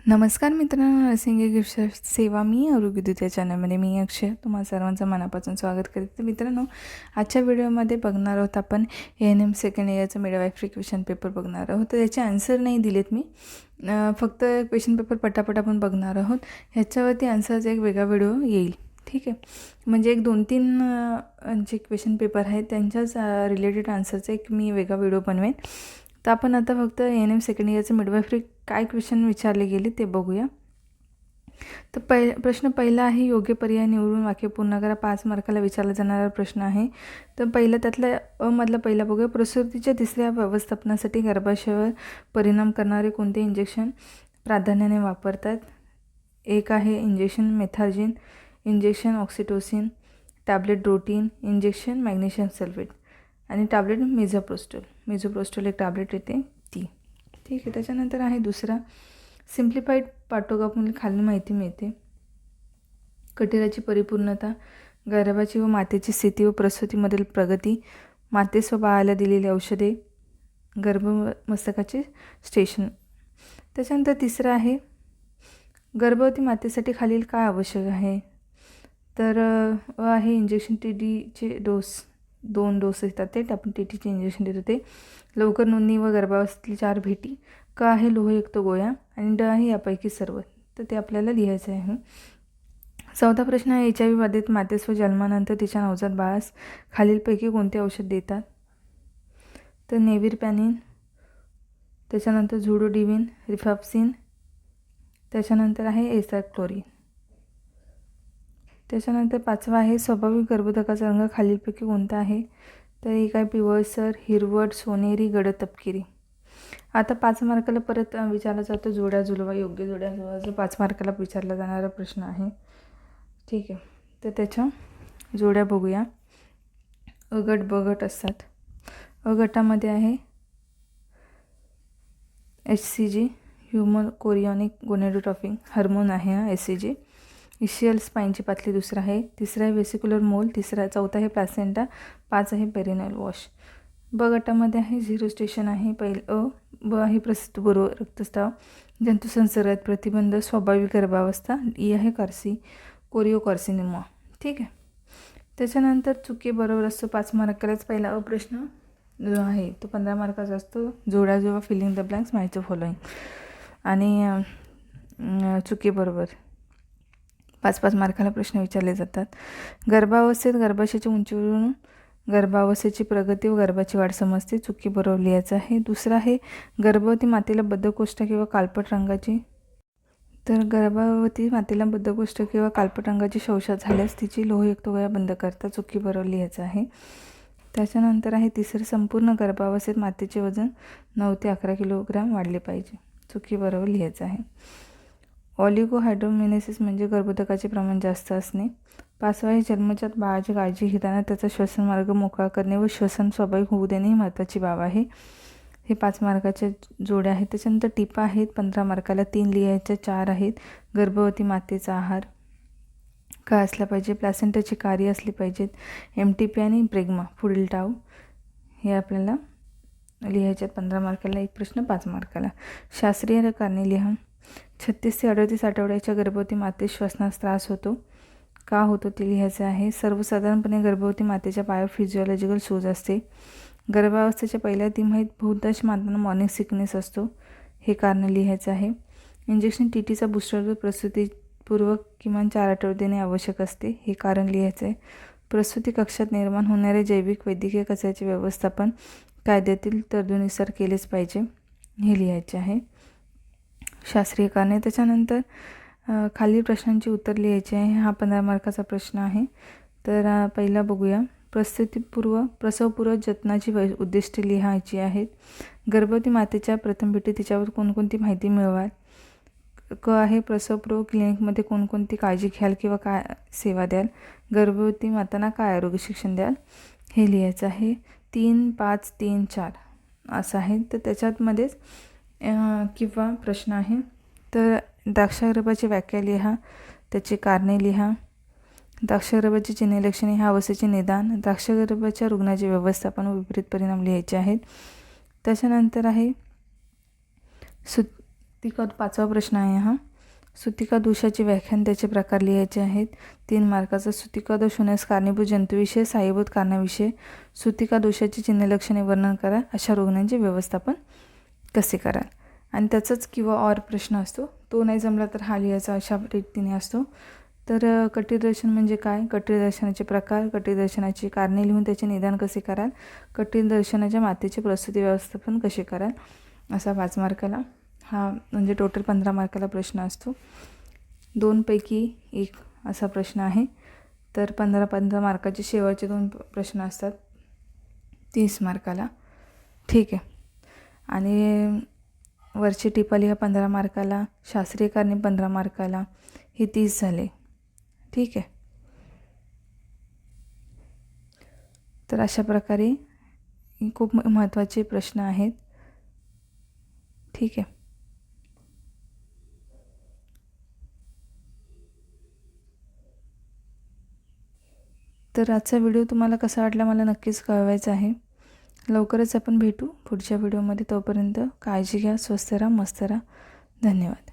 नमस्कार मित्रांनो, nursing gift सेवा मी आरोग्यदूत या चॅनलमध्ये मी अक्षय तुम्हाला सर्वांचं मनापासून स्वागत करते. तर मित्रांनो, आजच्या व्हिडिओमध्ये बघणार आहोत आपण ANM सेकंड इयरचं मिडवायफरी क्वेश्चन पेपर बघणार आहोत. तर याचे आन्सर नाही दिलेत मी, फक्त क्वेश्चन पेपर पटापट आपण बघणार आहोत. ह्याच्यावरती आन्सरचा एक वेगळा व्हिडिओ येईल, ठीक आहे. म्हणजे एक 2-3 जे क्वेश्चन पेपर आहेत त्यांच्याच रिलेटेड आन्सरचा एक मी वेगळा व्हिडिओ बनवेन. तर आपण आता फक्त ANM सेकंड इयरचं मिडवायफरी काय क्वेश्चन विचारले गेले ते बघूया. तर प्रश्न पहिला आहे, योग्य पर्याय निवडून वाक्य पूर्ण करा. 5 मार्काला विचारला जाणारा प्रश्न आहे. तर पहिलं त्यातला मधला पहिला बघूया. प्रसूतीच्या तिसऱ्या व्यवस्थापनासाठी गर्भाशयावर परिणाम करणारे कोणते इंजेक्शन प्राधान्याने वापरतात? एक आहे injection methergine, injection oxytocin, tablet रोटीन, इंजेक्शन मॅग्नेशियम सल्फेट आणि टॅब्लेट मेझोप्रोस्टोल एक टॅब्लेट येते ती, ठीक आहे. त्याच्यानंतर आहे दुसरा, सिम्प्लिफाईड पाठोगाफमधील खालील माहिती मिळते. कटिराची परिपूर्णता, गर्भाची व मातेची स्थिती व प्रसूतीमधील प्रगती, मातेस व बाळाला दिलेली औषधे, गर्भमस्तकाचे स्टेशन. त्याच्यानंतर तिसरं आहे, गर्भवती मातेसाठी खालील काय आवश्यक आहे? तर आहे इंजेक्शन TTचे डोस, 2 डोस येतात ते आपण TTचे इंजेक्शन देतो ते. लवकर नोंदणी व गर्भावस्थेतील 4 भेटी. क आहे लोहयुक्त गोळ्या आणि ड आहे यापैकी सर्व. तर ते आपल्याला लिहायचं आहे. 4था प्रश्न आहे, HIV बाधित मातेस व जन्मानंतर तिच्या नवजात बाळास खालीलपैकी कोणते औषध देतात? तर नेव्हिरपॅनिन, त्याच्यानंतर झुडोडिविन, रिफॅप्सिन, त्याच्यानंतर आहे एसाक्लोरिन. त्याच्यानंतर 5वा आहे, स्वाभाविक गर्भोदकाचा रंग खालीलपैकी कोणता आहे? तर एक आहे पिवळसर, हिरवट, सोनेरी, गडद तपकिरी. आता 5 मार्काला परत विचारला जातो जोड्या जुळवा, योग्य जोड्या जुळवा. जो 5 मार्काला विचारला जाणारा प्रश्न आहे, ठीक आहे. तर त्याच्या जोड्या बघूया. अ गट ब गट असतात. अ गटामध्ये आहे HCG, human chorionic gonadotropic hormone आहे हा HCG. इशियल स्पाईनची पातळी दुसरा आहे. तिसरा आहे वेसिक्युलर मोल, चौथा आहे प्लॅसेंटा, 5 आहे पेरिनल वॉश. ब गटामध्ये आहे झिरो स्टेशन आहे ब आहे प्रसूतीपूर्व रक्तस्राव, जंतुसंसर्गात प्रतिबंध, स्वाभाविक गर्भावस्था. ई आहे कोरिओकार्सिनोमा, ठीक आहे. त्याच्यानंतर चुकी बरोबर असतो 5 मार्कालाच. पहिला अप्रश्न जो आहे तो 15 मार्काचा असतो. जोड्या जुळवा, फिलिंग द ब्लँक्स, माहिती फॉलोईंग. आणि चुकी बरोबर 5-5 मार्काला प्रश्न विचारले जातात. गर्भावस्थेत गर्भाशयाच्या उंचीवरून गर्भावस्थेची प्रगती व गर्भाची वाढ समजते. चुकी बरोबर लिहायचं आहे. दुसरा आहे, गर्भवती मातेला बद्धकोष्ठ किंवा काळपट रंगाची, तर गर्भवती मातेला बद्धकोष्ठ किंवा काळपट रंगाची शौचा झाल्यास तिची लोहयुक्त गोळ्या बंद करतात. चुकी बरोबर लिहायचं आहे. त्याच्यानंतर आहे तिसरं, संपूर्ण गर्भावस्थेत मातेचे वजन 9 ते 11 किलोग्राम वाढले पाहिजे. चुकी बरोबर लिहायचं आहे. ऑलिगोहायड्रोमेनेसिस म्हणजे गर्भोदकाचे प्रमाण जास्त असणे. 5वा आहे, जन्मजात बाळाची काळजी घेताना त्याचा श्वसनमार्ग मोकळा करणे व श्वसन स्वाभाविक होऊ देणे ही महत्त्वाची बाब आहे. हे 5 मार्काच्या जोड्या आहेत. त्याच्यानंतर टिपा आहेत 15 मार्काला, 3 लिहायच्या, 4 आहेत. गर्भवती मातेचा आहार काय असला पाहिजे? प्लॅसेंटाची कार्य असली पाहिजेत. MTP आणि ब्रेग्मा पुढील टाव हे आपल्याला लिहायच्यात 15 मार्काला. एक प्रश्न 5 मार्काला. शास्त्रीय कारणे लिहा. 36 ते 38 आठवड्याच्या गर्भवती मातेस श्वसनास त्रास होतो. का होतो ते लिहायचं आहे. सर्वसाधारणपणे गर्भवती मातेच्या पायावर फिजिओलॉजिकल सूज असते. गर्भावस्थेच्या पहिल्या तिमाहीत बहुतांश मातांना मॉर्निंग सिकनेस असतो. हे कारण लिहायचं आहे. इंजेक्शन TTचा बूस्टर डोस प्रसूतीपूर्व किमान 4 आठवडे देणे आवश्यक असते. हे कारण लिहायचं आहे. प्रसूती कक्षात निर्माण होणारे जैविक वैद्यकीय कचऱ्याचे व्यवस्थापन कायद्यातील तरतुदीनुसार केलेच पाहिजे. हे लिहायचे आहे. शास्त्रीय कारणे. त्याच्यानंतर खालील प्रश्नांची उत्तर लिहायची आहे. हा 15 मार्काचा प्रश्न आहे. तर पहिला बघूया. प्रसवपूर्व जतनाची उद्दिष्टे लिहायची आहेत. गर्भवती मातेच्या प्रथम भेटीत तिच्यावर कोणकोणती माहिती मिळवाल? क आहे, प्रसवपूर्व क्लिनिकमध्ये कोणकोणती काळजी घ्याल किंवा काय सेवा द्याल? गर्भवती मातांना काय आरोग्य शिक्षण द्याल? हे लिहायचं आहे. 3, 5, 3, 4 असं आहे. तर त्याच्यामध्येच किंवा प्रश्न आहे. तर द्राक्षगर्भाची व्याख्या लिहा, त्याची कारणे लिहा. द्राक्षगर्भाची चिन्हे लक्षणे ह्या अवस्थेचे निदान, द्राक्षगर्भाच्या रुग्णाचे व्यवस्थापन व विपरीत परिणाम लिहायचे आहेत. त्याच्यानंतर आहे सुतिका 5वा प्रश्न आहे हा. सुतिका दोषाची व्याख्यान त्याचे प्रकार लिहायचे आहेत. 3 मार्काचा. सुतिका दोष होण्यास कारणीभूत जंतूविषय, सहाय्यभूत कारणाविषय. सुतिका दोषाची चिन्ह लक्षणे वर्णन करा. अशा रुग्णांचे व्यवस्थापन कसे कराल. आणि त्याचाच किंवा ऑर प्रश्न असतो. तो नाही जमला तर हा लिहायचा, अशा रीतीने असतो. तर कटिदर्शन म्हणजे काय, कटिदर्शनाचे प्रकार, कटिदर्शनाची कारणे लिहून त्याचे निदान कसे कराल, कटिदर्शनाच्या मातेचे प्रसूती व्यवस्थापन कसे कराल, असा 5 मार्काला हा म्हणजे टोटल 15 मार्काला प्रश्न असतो. 2 पैकी 1 असा प्रश्न आहे. तर 15 मार्काचे शेवटचे 2 प्रश्न असतात 30 मार्काला. ठीक आहे. आणि वरची टिपाली ह्या 15 मार्काला, शास्त्रीय कारणे 15 मार्काला, हे 30 झाले. ठीक आहे. तर अशा प्रकारे खूप महत्त्वाचे प्रश्न आहेत. ठीक आहे. तर आजचा व्हिडिओ तुम्हाला कसा वाटला मला नक्कीच कळवायचं आहे. लवकरच आपण भेटू पुढच्या व्हिडिओमध्ये. तोपर्यंत काळजी घ्या, स्वस्थ राहा, मस्त राहा. धन्यवाद.